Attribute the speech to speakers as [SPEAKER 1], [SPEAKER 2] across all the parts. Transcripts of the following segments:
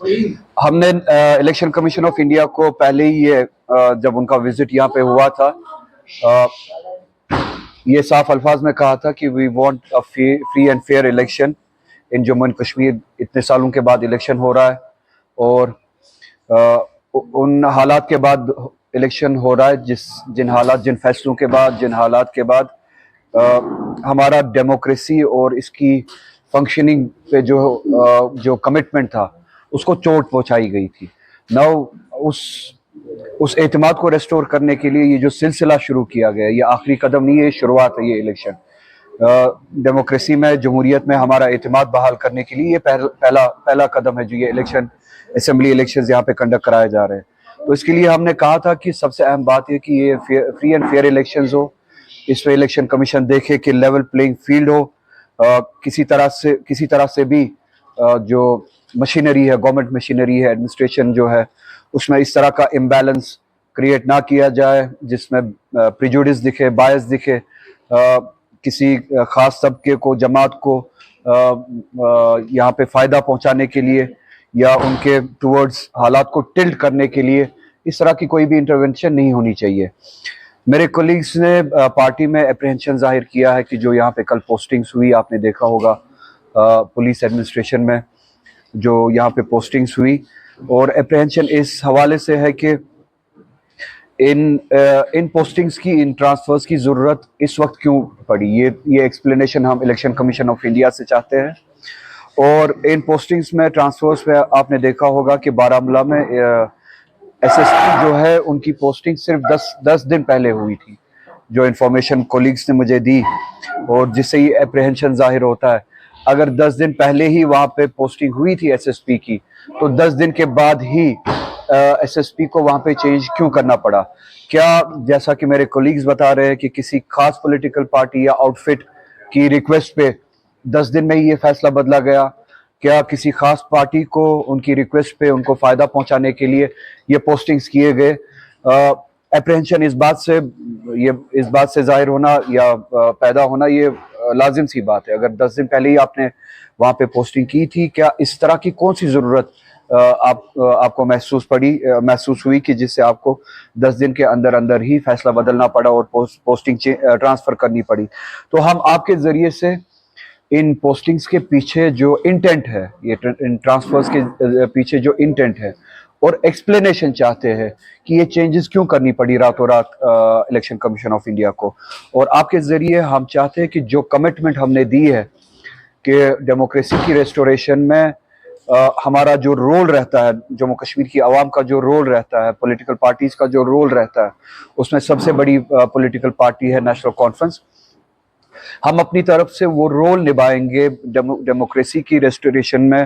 [SPEAKER 1] ہم نے election commission of India کو پہلے ہی جب ان کا وزٹ یہاں پہ ہوا تھا یہ صاف الفاظ میں کہا تھا کہ we want free and fair election in Jammu and Kashmir. اتنے سالوں کے بعد الیکشن ہو رہا ہے اور ان حالات کے بعد الیکشن ہو رہا ہے جن فیصلوں کے بعد جن حالات کے بعد ہمارا ڈیموکریسی اور اس کی فنکشننگ پہ جو کمٹمنٹ تھا اس کو چوٹ پہنچائی گئی تھی. ناؤ اس اعتماد کو ریسٹور کرنے کے لیے یہ جو سلسلہ شروع کیا گیا یہ آخری قدم نہیں ہے، یہ شروعات ہے. یہ الیکشن ڈیموکریسی میں جمہوریت میں ہمارا اعتماد بحال کرنے کے لیے یہ پہلا قدم ہے جو یہ الیکشن اسمبلی الیکشنز یہاں پہ کنڈکٹ کرائے جا رہے ہیں. تو اس کے لیے ہم نے کہا تھا کہ سب سے اہم بات یہ کہ یہ فری اینڈ فیئر الیکشنز ہو. اس پہ الیکشن کمیشن دیکھے کہ لیول پلینگ فیلڈ ہو. کسی طرح سے بھی جو مشینری ہے، گورنمنٹ مشینری ہے، ایڈمنسٹریشن جو ہے اس میں اس طرح کا امبیلنس کریٹ نہ کیا جائے جس میں پریجوڈس دکھے، بائس دکھے، کسی خاص طبقے کو، جماعت کو یہاں پہ فائدہ پہنچانے کے لیے یا ان کے ٹورڈز حالات کو ٹلٹ کرنے کے لیے اس طرح کی کوئی بھی انٹرونشن نہیں ہونی چاہیے. میرے کولیگز نے پارٹی میں اپریہنشن ظاہر کیا ہے کہ جو یہاں پہ کل پوسٹنگز ہوئی، آپ نے دیکھا ہوگا پولیس ایڈمنسٹریشن میں جو یہاں پہ پوسٹنگز ہوئی، اور اپریہنشن اس حوالے سے ہے کہ ان پوسٹنگز کی، ان ٹرانسفرز کی ضرورت اس وقت کیوں پڑی. یہ ایکسپلینیشن ہم الیکشن کمیشن آف انڈیا سے چاہتے ہیں. اور ان پوسٹنگز میں، ٹرانسفرز میں آپ نے دیکھا ہوگا کہ بارہمولہ میں ایس ایس پی جو ہے ان کی پوسٹنگ صرف 10 دن پہلے ہوئی تھی، جو انفارمیشن کولیگز نے مجھے دی اور جس سے یہ اپریہنشن ظاہر ہوتا ہے. اگر 10 دن پہلے ہی وہاں پہ پوسٹنگ ہوئی تھی ایس ایس پی کی تو 10 دن کے بعد ہی ایس ایس پی کو وہاں پہ چینج کیوں کرنا پڑا؟ کیا جیسا کہ میرے کولیگز بتا رہے ہیں کہ کسی خاص پولیٹیکل پارٹی یا آؤٹ فٹ کی ریکویسٹ پہ 10 دن میں ہی یہ فیصلہ بدلا گیا؟ کیا کسی خاص پارٹی کو ان کی ریکویسٹ پہ ان کو فائدہ پہنچانے کے لیے یہ پوسٹنگز کیے گئے؟ اپریہنشن اس بات سے ظاہر ہونا یا پیدا ہونا یہ لازم سی بات ہے. اگر 10 دن پہلے ہی آپ نے وہاں پہ پوسٹنگ کی تھی، کیا اس طرح کی کون سی ضرورت آپ کو محسوس ہوئی کہ جس سے آپ کو 10 دن کے اندر ہی فیصلہ بدلنا پڑا اور پوسٹنگ ٹرانسفر کرنی پڑی؟ تو ہم آپ کے ذریعے سے ان پوسٹنگز کے پیچھے جو انٹینٹ ہے، ان ٹرانسفرز کے پیچھے جو انٹینٹ ہے اور ایکسپلینیشن چاہتے ہیں کہ یہ چینجز کیوں کرنی پڑی راتوں رات الیکشن کمیشن آف انڈیا کو. اور آپ کے ذریعے ہم چاہتے ہیں کہ جو کمٹمنٹ ہم نے دی ہے کہ ڈیموکریسی کی ریسٹوریشن میں ہمارا جو رول رہتا ہے، جموں کشمیر کی عوام کا جو رول رہتا ہے، پولیٹیکل پارٹیز کا جو رول رہتا ہے، اس میں سب سے بڑی پولیٹیکل پارٹی ہے نیشنل کانفرنس. ہم اپنی طرف سے وہ رول نبھائیں گے ڈیموکریسی کی ریسٹوریشن میں.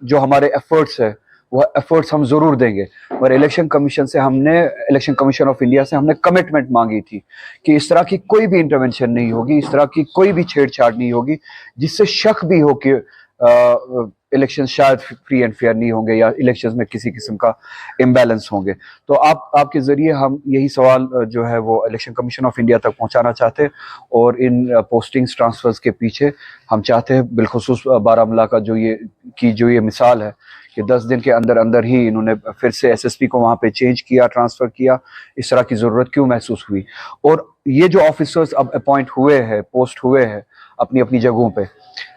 [SPEAKER 1] جو ہمارے ایفرٹس ہیں وہ ایفرٹس ہم ضرور دیں گے. اور الیکشن کمیشن آف انڈیا سے ہم نے کمٹمنٹ مانگی تھی کہ اس طرح کی کوئی بھی انٹرونشن نہیں ہوگی، اس طرح کی کوئی بھی چھیڑ چھاڑ نہیں ہوگی جس سے شک بھی ہو کہ الیکشن شاید فری اینڈ فیئر نہیں ہوں گے یا الیکشنز میں کسی قسم کا امبیلنس ہوں گے. تو آپ کے ذریعے ہم یہی سوال جو ہے وہ الیکشن کمیشن آف انڈیا تک پہنچانا چاہتے ہیں. اور ان پوسٹنگز ٹرانسفرز کے پیچھے ہم چاہتے ہیں، بالخصوص بارہمولہ کا جو یہ مثال ہے کہ 10 دن کے اندر ہی انہوں نے پھر سے ایس ایس پی کو وہاں پہ چینج کیا، ٹرانسفر کیا، اس طرح کی ضرورت کیوں محسوس ہوئی؟ اور یہ جو آفیسرز اب اپوائنٹ ہوئے ہیں، پوسٹ ہوئے ہیں اپنی جگہوں پہ،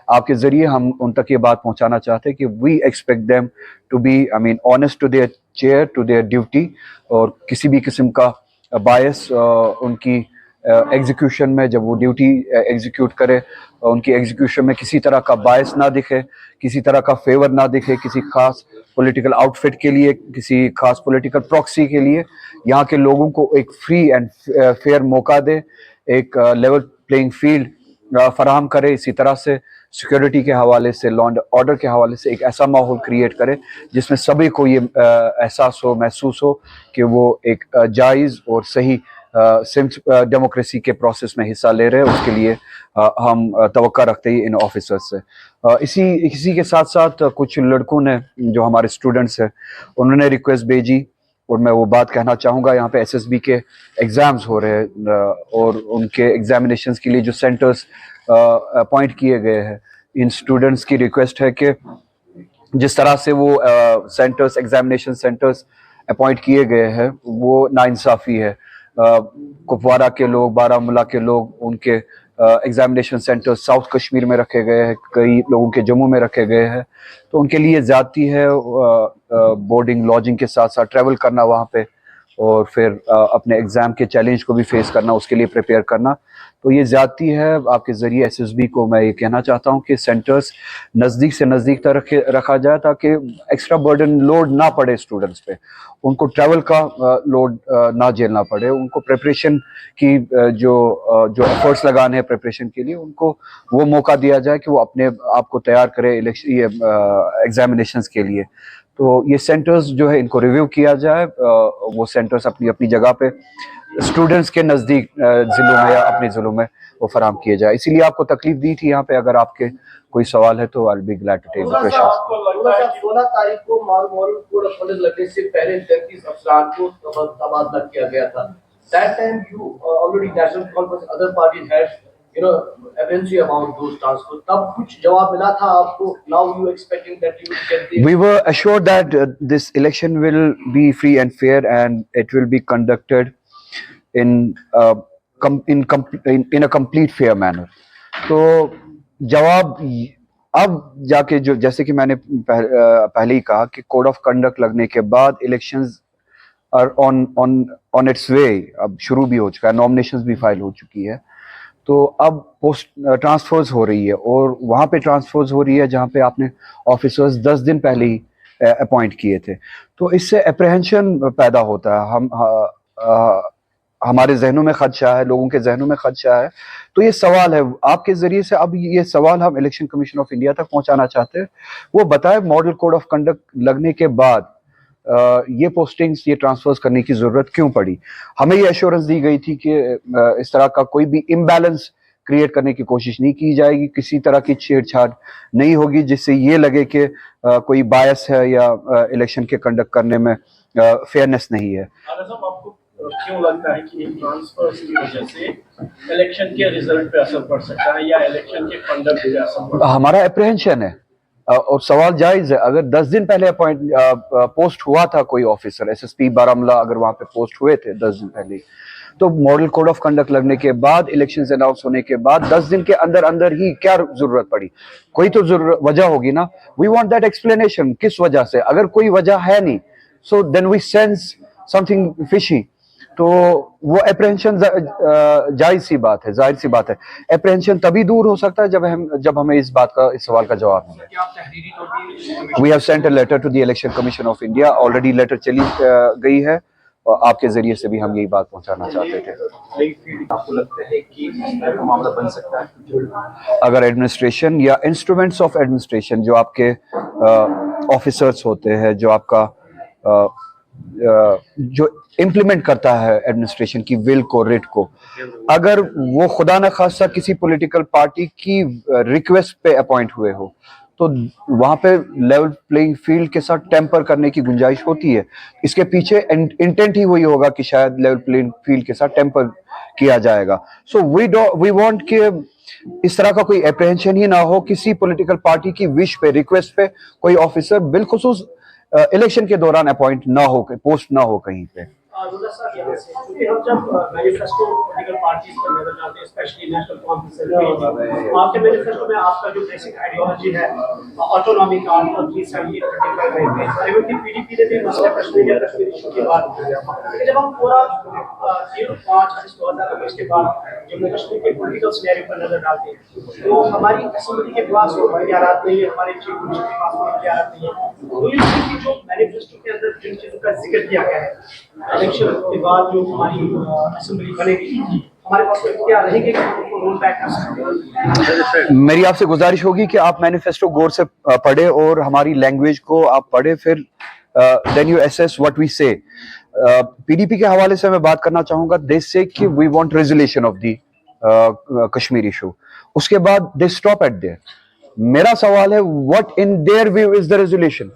[SPEAKER 1] آپ کے ذریعے ہم ان تک یہ بات پہنچانا چاہتے ہیں کہ we expect them to be honest to their chair, to their duty, اور کسی بھی قسم کا بائس ان کی ایگزیکیوشن میں، جب وہ ڈیوٹی ایگزیکیوٹ کرے، ان کی ایگزیکیوشن میں کسی طرح کا بائس نہ دکھے، کسی طرح کا فیور نہ دکھے کسی خاص پولیٹیکل آؤٹ فٹ کے لیے، کسی خاص پولیٹیکل پراکسی کے لیے. یہاں کے لوگوں کو ایک فری اینڈ فیئر موقع دے، ایک لیول پلینگ فیلڈ فراہم کرے. اسی طرح سے سیکیورٹی کے حوالے سے، لا اینڈ آرڈر کے حوالے سے ایک ایسا ماحول کریٹ کرے جس میں سبھی کو یہ احساس ہو، محسوس ہو کہ وہ ایک جائز اور صحیح ڈیموکریسی کے پروسیس میں حصہ لے رہے ہیں. اس کے لیے ہم توقع رکھتے ہیں ان آفیسر سے. اسی کے ساتھ ساتھ کچھ لڑکوں نے، جو ہمارے اسٹوڈنٹس ہیں، انہوں نے ریکویسٹ بھیجی، اور میں وہ بات کہنا چاہوں گا. یہاں پہ ایس ایس بی کے ایگزامز ہو رہے ہیں اور ان کے ایگزامینیشنز کے لیے جو سینٹرز اپوائنٹ کیے گئے ہیں، ان اسٹوڈنٹس کی ریکویسٹ ہے کہ जिस तरह से वो सेंटर्स, एग्जामिनेशन सेंटर्स अपॉइंट किए गए हैं, वो नाइंसाफ़ी है। कुपवारा के लोग, बारामूला के लोग, उनके एग्जामिनेशन सेंटर्स साउथ कश्मीर में रखे गए हैं, कई लोगों के जम्मू में रखे गए हैं, तो उनके लिए ज़्यादती है बोर्डिंग लॉजिंग के साथ साथ ट्रैवल करना वहाँ पे, और फिर अपने एग्ज़ाम के चैलेंज को भी फेस करना, उसके लिए प्रिपेयर करना। तो ये ज़्यादती है। आपके ज़रिए एसएसबी को मैं ये कहना चाहता हूँ कि सेंटर्स नज़दीक से नज़दीक तक रखा जाए, ताकि एक्स्ट्रा बर्डन लोड ना पड़े स्टूडेंट्स पे, उनको ट्रैवल का लोड ना झेलना पड़े, उनको प्रिपरेशन की जो एफर्ट्स लगाने हैं प्रिपरेशन के लिए, उनको वो मौका दिया जाए कि वो अपने आप को तैयार करे एग्जामिनेशंस के लिए। तो ये सेंटर्स जो है, इनको रिव्यू किया जाए, वो सेंटर्स अपनी अपनी जगह पे स्टूडेंट्स के नज़दीक ज़िलों में या अपने ज़िलों में वो फराम किए जाए। इसीलिए आपको तकलीफ दी थी यहाँ पे। अगर आपके कोई सवाल है तो I will be glad to take the question.
[SPEAKER 2] 16 तारीख को मॉरल कोड ऑफ कंडक्ट लगने से पहले 33 अफसरान को तबादला किया गया था। That time you already national conference other parties had apprehension about those transfers. तब कुछ जवाब मिला था आपको? Now you expecting that you will get the.
[SPEAKER 1] We were assured that this election will be free and fair, and it will be conducted in a complete fair manner. तो जवाब अब जाके, जो जैसे कि मैंने पहले ही कहा कि कोड ऑफ कंडक्ट लगने के बाद इलेक्शंस आर ऑन इट्स वे, अब शुरू भी हो चुका है, नॉमिनेशंस भी फाइल हो चुकी है। तो अब पोस्ट ट्रांसफर्स हो रही है, और वहाँ पे ट्रांसफर्स हो रही है जहाँ पे आपने ऑफिसर्स 10 दिन पहले ही अपॉइंट किए थे। तो इससे अप्रहेंशन पैदा होता है, हमारे जहनों में खदशा है, लोगों के जहनों में खदशा है। तो ये सवाल है आपके ज़रिए से, अब ये सवाल हम इलेक्शन कमीशन ऑफ इंडिया तक पहुंचाना चाहते हैं। वो बताए मॉडल कोड ऑफ कंडक्ट लगने के बाद ये पोस्टिंग्स, ये ट्रांसफर्स करने की ज़रूरत क्यों पड़ी। हमें ये एश्योरेंस दी गई थी कि इस तरह का कोई भी इम्बैलेंस क्रिएट करने की कोशिश नहीं की जाएगी, किसी तरह की छेड़छाड़ नहीं होगी जिससे ये लगे कि कोई बायस है या इलेक्शन के कंडक्ट करने में फेयरनेस नहीं है।
[SPEAKER 2] क्यों लगता है कि ट्रांसफर्स की वजह से इलेक्शन के रिजल्ट पे असर पड़ सकता है या इलेक्शन के कंडक्ट पे असर पड़ सकता है?
[SPEAKER 1] हमारा अप्रहेंशन है, और सवाल जायज़ है। अगर 10 दिन पहले पोस्ट हुआ था कोई ऑफिसर, एसएसपी बारामूला अगर वहाँ पे पोस्ट हुए थे 10 दिन पहले, तो मॉडल कोड ऑफ कंडक्ट लगने के बाद, इलेक्शंस अनाउंस होने के बाद 10 दिन के अंदर अंदर ही क्या जरूरत पड़ी? कोई तो वजह होगी ना। वी वांट दैट एक्सप्लेनेशन, किस वजह से। अगर कोई वजह है नहीं, so then we sense something fishy. तो वो अप्रहेंशन जायज सी बात है, जाहिर सी बात है। अप्रहेंशन तभी दूर हो सकता है जब हमें इस सवाल का जवाब मिले। We have sent a letter to the election commission of India, already letter चली गई है, और आपके जरिए से भी हम यही बात पहुंचाना चाहते थे।
[SPEAKER 2] आपको लगता है कि मामला बन सकता है
[SPEAKER 1] अगर एडमिनिस्ट्रेशन या इंस्ट्रूमेंट्स ऑफ एडमिनिस्ट्रेशन, जो आपके ऑफिसर्स होते हैं, जो आपका जो इम्प्लीमेंट करता है एडमिनिस्ट्रेशन की विल को, रिट को, अगर वो खुदा न खास्ता किसी पॉलिटिकल पार्टी की रिक्वेस्ट पे अपॉइंट हुए हो, तो वहाँ पे लेवल प्लेइंग फील्ड के साथ टेम्पर करने की गुंजाइश होती है। इसके पीछे इंटेंट ही वही होगा कि शायद लेवल प्लेइंग फील्ड के साथ टेम्पर किया जाएगा। सो वी वांट कि इस तरह का कोई अप्रहेंशन ही ना हो किसी पॉलिटिकल पार्टी की विश पे, रिक्वेस्ट पे कोई ऑफिसर बिलखुसूस इलेक्शन के दौरान अपॉइंट ना हो, पोस्ट ना हो कहीं पे।
[SPEAKER 2] क्योंकि हम जब मैनिफेस्टो पॉलिटिकल पार्टीज पर नजर डालते हैं, स्पेशली नेशनल कॉन्फ्रेंस, आपके मैनिफेस्टो में आपका जो बेसिक आइडियोलॉजी है ऑटोनॉमी का, पीडीपी ने भी मसला कश्मीर या कश्मीर इशू के बाद, जब हम पूरा 05 अगस्त 2019 के बाद जम्मू कश्मीर के पॉलिटिकल सिनेरियो पर नजर डालते हैं, तो हमारी असेंबली के पास इख्तियारात नहीं है, हमारे चीफ मिनिस्टर के पास इख्तियारात नहीं है। तो ये जो मैनिफेस्टो के अंदर जिन चीजों का जिक्र किया गया है, इलेक्शन के बाद जो हमारी असेंबली बनेगी, हमारे पास कोई इख्तियार रहेंगे कि हम उनको रोल बैक कर सकते हैं।
[SPEAKER 1] मेरी आपसे गुजारिश होगी कि आप मैनिफेस्टो गौर से पढ़े और हमारी लैंग्वेज को आप पढ़े, फिर then you assess what we say. PDP के हवाले से मैं बात करना चाहूंगा। दे से कि we want resolution of the Kashmir issue, उसके बाद दे स्टॉप एट देयर। मेरा सवाल है, what in their view is the resolution?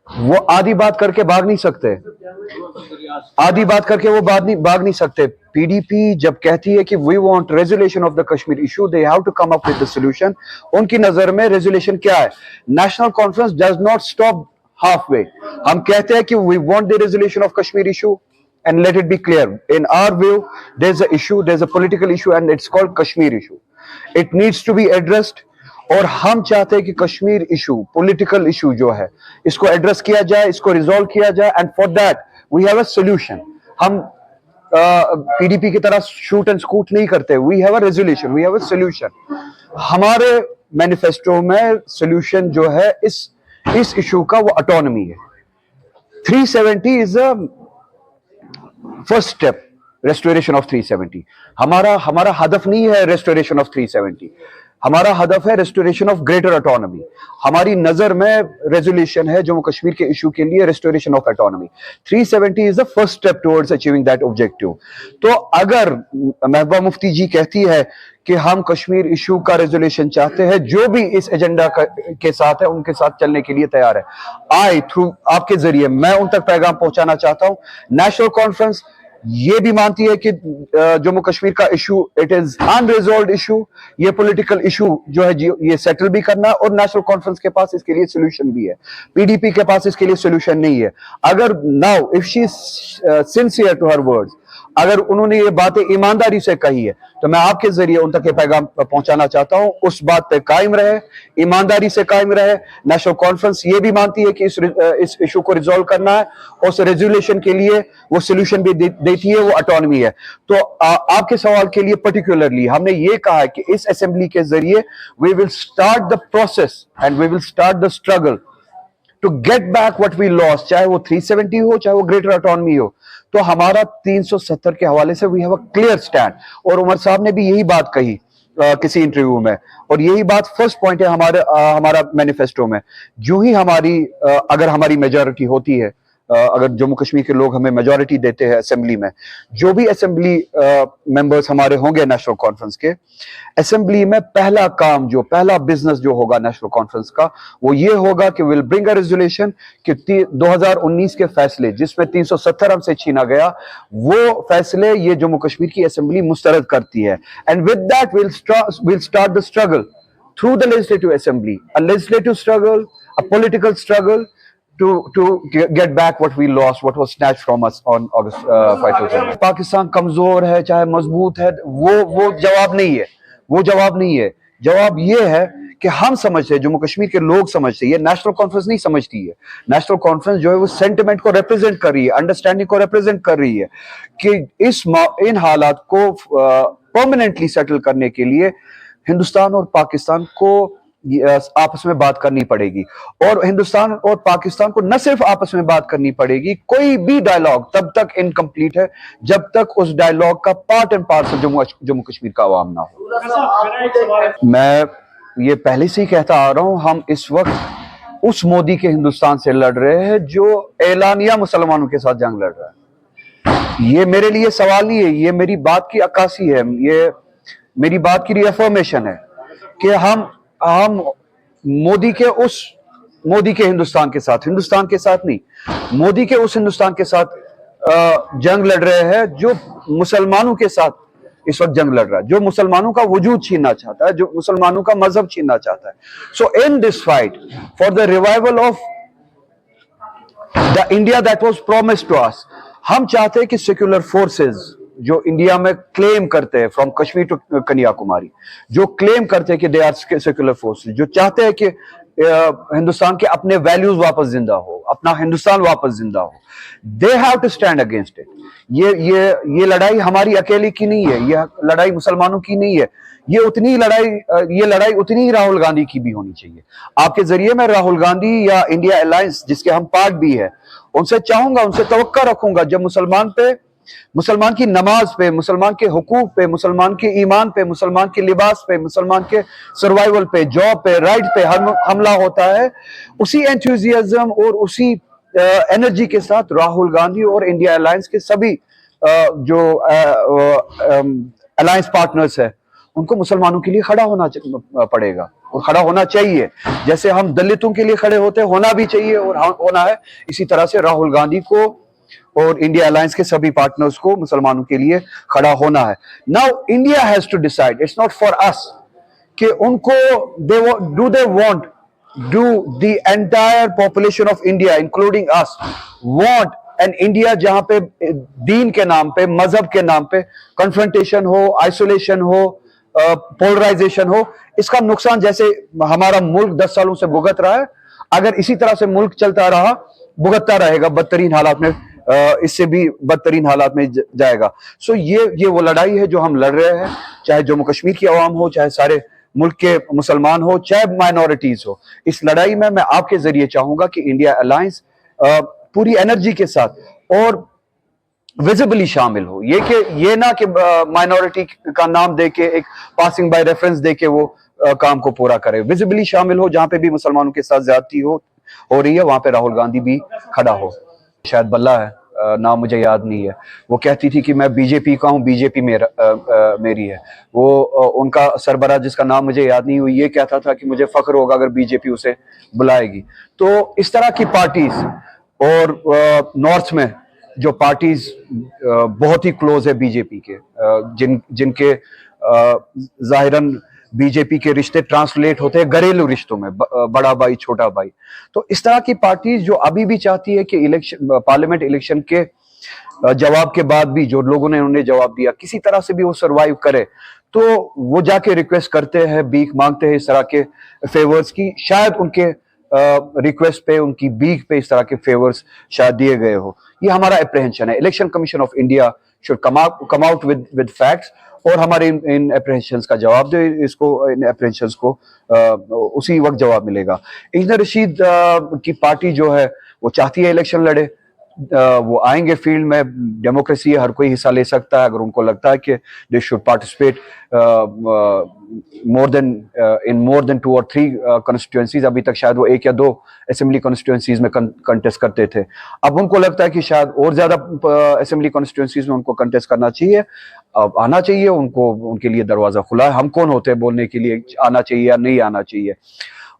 [SPEAKER 1] वो आधी बात करके भाग नहीं सकते, आधी बात करके वो भाग नहीं सकते। पीडीपी जब कहती है कि we want resolution of the Kashmir issue, they have to come up with the solution. उनकी नजर में रेजोल्यूशन क्या है? National conference does not stop halfway. हम कहते हैं कि we want the resolution of Kashmir issue, and let it be clear, in our view there's a issue, there's a political issue and it's called Kashmir issue. It needs to be addressed, और हम चाहते हैं कि Kashmir issue, political issue जो है, इसको address किया जाए, इसको रिजॉल्व किया जाए, and for that we have a solution. हम पीडीपी की तरह शूट एंड स्कूट नहीं करते, we have a resolution, we have a solution. हमारे मैनिफेस्टो में सॉल्यूशन जो है इस इशू का वो ऑटोनॉमी है। 370 is a first step, restoration of 370। हमारा हदफ नहीं है रेस्टोरेशन ऑफ 370, हमारा हदफ है रेस्टोरेशन ऑफ ग्रेटर ऑटोनॉमी। हमारी नजर में रेजोल्यूशन है जम्मू कश्मीर के इशू के लिए restoration of autonomy. 370 is the first step towards achieving that objective. तो अगर महबूबा मुफ्ती जी कहती है कि हम कश्मीर इशू का रेजोल्यूशन चाहते हैं, जो भी इस एजेंडा के साथ है उनके साथ चलने के लिए तैयार है। थ्रू आपके जरिए मैं उन तक पैगाम पहुंचाना चाहता हूं। नेशनल कॉन्फ्रेंस ये भी मानती है कि जम्मू कश्मीर का issue it is unresolved issue, ये पॉलिटिकल इशू जो है ये सेटल भी करना है, और नेशनल कॉन्फ्रेंस के पास इसके लिए सोल्यूशन भी है। पीडीपी के पास इसके लिए सोल्यूशन नहीं है। अगर now if she sincere to her words, अगर उन्होंने ये बातें ईमानदारी से कही है, तो मैं आपके जरिए उन तक ये पैगाम पहुंचाना चाहता हूं, उस बात पे कायम रहे, ईमानदारी से कायम रहे। नेशनल कॉन्फ्रेंस ये भी मानती है कि इस इशू को रिजॉल्व करना है, और उस रेजोल्यूशन के लिए वो सोल्यूशन भी देती है, वो ऑटोनॉमी है। तो आपके सवाल के लिए पर्टिकुलरली हमने ये कहा है कि इस असेंबली के जरिए we will start the process and we will start the struggle to get back what we lost, चाहे वो 370 हो, चाहे वो ग्रेटर ऑटोनॉमी हो। तो हमारा 370 के हवाले से we have a clear stand, और उमर साहब ने भी यही बात कही किसी इंटरव्यू में, और यही बात फर्स्ट पॉइंट है हमारा मैनिफेस्टो में। जो ही अगर हमारी मेजॉरिटी होती है, अगर जम्मू कश्मीर के लोग हमें मेजॉरिटी देते हैं असेंबली में, जो भी असेंबली मेंबर्स हमारे होंगे नेशनल कॉन्फ्रेंस के, असेंबली में पहला बिजनेस जो होगा नेशनल कॉन्फ्रेंस का, वो ये होगा कि विल ब्रिंग अ रेजोल्यूशन कि 2019 के फैसले जिसमें 370 हमसे छीना गया, वो फैसले ये जम्मू कश्मीर की असेंबली मुस्तरद करती है। And with that will start the struggle through the legislative assembly, a legislative struggle, a political struggle to get back what we lost, what was snatched from us on August 5. Pakistan कमजोर है चाहे मजबूत है, वो जवाब नहीं है, वो जवाब नहीं है। जवाब ये है कि हम समझते हैं, जम्मू कश्मीर के लोग समझते हैं, ये नेशनल कॉन्फ्रेंस नहीं समझती है। नेशनल कॉन्फ्रेंस जो है वो सेंटिमेंट को रिप्रेजेंट कर रही है, अंडरस्टैंडिंग को रिप्रेजेंट कर रही है कि इन हालात को परमानेंटली सेटल करने के लिए हिंदुस्तान और पाकिस्तान को आपस में बात करनी पड़ेगी। और हिंदुस्तान और पाकिस्तान को न सिर्फ आपस में बात करनी पड़ेगी, कोई भी डायलॉग तब तक इनकम्प्लीट है जब तक उस डायलॉग का part and parcel Jammu Kashmir का अवाम ना हो। मैं ये पहले से ही कहता आ रहा हूं, हम इस वक्त उस मोदी के हिंदुस्तान से लड़ रहे हैं जो एलानिया मुसलमानों के साथ जंग लड़ रहा है। ये मेरे लिए सवाल नहीं है, ये मेरी बात की अक्कासी है, ये मेरी बात की रिएफर्मेशन है कि हम मोदी के हिंदुस्तान के साथ नहीं, मोदी के उस हिंदुस्तान के साथ जंग लड़ रहे हैं जो मुसलमानों के साथ इस वक्त जंग लड़ रहा है, जो मुसलमानों का वजूद छीनना चाहता है, जो मुसलमानों का मजहब छीनना चाहता है। So in this fight for the revival of the India that was promised to us, हम चाहते हैं कि सेक्युलर फोर्सेस जो इंडिया में क्लेम करते हैं, फ्रॉम कश्मीर टू कन्याकुमारी, जो क्लेम करते हैं कि दे आर सेक्युलर फोर्सेस, जो चाहते हैं कि हिंदुस्तान के अपने वैल्यूज वापस जिंदा हो, अपना हिंदुस्तान वापस जिंदा हो, they have to stand against it. ये लड़ाई हमारी अकेले की नहीं है, ये लड़ाई मुसलमानों की नहीं है, ये लड़ाई उतनी ही राहुल गांधी की भी होनी चाहिए। आपके जरिए मैं राहुल गांधी या इंडिया अलायंस जिसके हम पार्ट भी है, उनसे चाहूंगा, उनसे तवक्का रखूंगा, जब मुसलमान की नमाज पे, मुसलमान के हुकूक पे, मुसलमान के ईमान पे, मुसलमान के लिबास पे, मुसलमान के सर्वाइवल पे, जॉब पे, राइट पे हमला होता है, उसी एंथुजियाज्म और उसी एनर्जी के साथ राहुल गांधी और इंडिया अलायंस के सभी जो अलायंस पार्टनर्स है, उनको मुसलमानों के लिए खड़ा होना पड़ेगा और खड़ा होना चाहिए, जैसे हम दलितों के लिए खड़े होते हैं, होना भी चाहिए और होना है। इसी तरह से राहुल गांधी को और इंडिया अलायंस के सभी पार्टनर्स को मुसलमानों के लिए खड़ा होना है। Now India has to decide, it's not for us कि उनको do they want, do the entire population of India including us want an India जहां पे दीन के नाम पे, मजहब के नाम पे कन्फ्रंटेशन हो, आइसोलेशन हो, पोलराइजेशन हो। इसका नुकसान जैसे हमारा मुल्क 10 सालों से भुगत रहा है, अगर इसी तरह से मुल्क चलता रहा, भुगतता रहेगा बदतरीन हालात में, इससे भी बदतरीन हालात में जाएगा। सो ये वो लड़ाई है जो हम लड़ रहे हैं, चाहे जम्मू कश्मीर की आवाम हो, चाहे सारे मुल्क के मुसलमान हो, चाहे माइनॉरिटीज हो। इस लड़ाई में मैं आपके जरिए चाहूंगा कि इंडिया अलायंस पूरी एनर्जी के साथ और विजिबली शामिल हो। ये ना कि माइनॉरिटी का नाम दे के, एक पासिंग बाय रेफरेंस दे के वो काम को पूरा करे। विजिबली शामिल हो, जहां पे भी मुसलमानों के साथ ज्यादती हो रही है, वहां पे राहुल गांधी भी खड़ा हो। शायद बल्ला है, नाम मुझे याद नहीं है, वो कहती थी कि मैं बीजेपी का हूँ, बीजेपी मेरी है। वो उनका सरबराह जिसका नाम मुझे याद नहीं हुई, ये कहता था कि मुझे फख्र होगा अगर बीजेपी उसे बुलाएगी। तो इस तरह की पार्टीज, और नॉर्थ में जो पार्टीज बहुत ही क्लोज है बीजेपी के, जिनके जाहिरन बीजेपी के रिश्ते ट्रांसलेट होते हैं घरेलू रिश्तों में, बड़ा भाई छोटा भाई। तो इस तरह की पार्टीज जो अभी भी चाहती है कि इलेक्शन, पार्लियामेंट इलेक्शन के जवाब के बाद भी जो लोगों ने उन्हें जवाब दिया, किसी तरह से भी वो सरवाइव करे, तो वो जाके रिक्वेस्ट करते हैं, भीख मांगते हैं इस तरह के फेवर्स की। शायद उनके रिक्वेस्ट पे, उनकी भीख पे इस तरह के फेवर्स शायद दिए गए हो। ये हमारा अप्रहेंशन है। Election commission of India should come out with facts और हमारे इन अप्रहेंशंस का जवाब दे। इसको, इन अप्रहेंशंस को उसी वक्त जवाब मिलेगा। इंजीनियर रशीद की पार्टी जो है वो चाहती है इलेक्शन लड़े, वो आएंगे फील्ड में, डेमोक्रेसी है, हर कोई हिस्सा ले सकता है। अगर उनको लगता है कि they should participate more than 2 और 3 कॉन्स्टिट्यूएंसीज, अभी तक शायद वो 1 या 2 असेंबली कॉन्स्टिट्यूएंसीज में कंटेस्ट करते थे, अब उनको लगता है कि शायद और ज्यादा असेंबली कॉन्स्टिट्यूएंसीज में उनको कंटेस्ट करना चाहिए, अब आना चाहिए उनको। उनके लिए दरवाजा खुला है। हम कौन होते हैं बोलने के लिए आना चाहिए या नहीं आना चाहिए?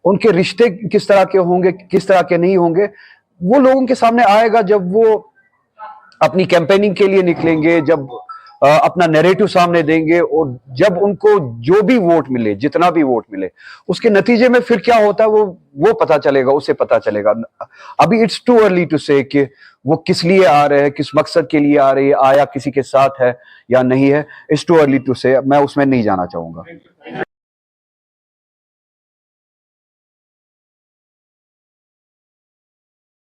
[SPEAKER 1] उनके रिश्ते किस तरह के होंगे, किस तरह के नहीं होंगे, वो लोगों के सामने आएगा जब वो अपनी कैंपेनिंग के लिए निकलेंगे, जब अपना नैरेटिव सामने देंगे, और जब उनको जो भी वोट मिले, जितना भी वोट मिले, उसके नतीजे में फिर क्या होता है वो पता चलेगा, उसे पता चलेगा। अभी इट्स टू अर्ली टू से कि वो किस लिए आ रहे हैं, किस मकसद के लिए आ रहे हैं, आया किसी के साथ है या नहीं है। इट्स टू अर्ली टू से, मैं उसमें नहीं जाना चाहूंगा।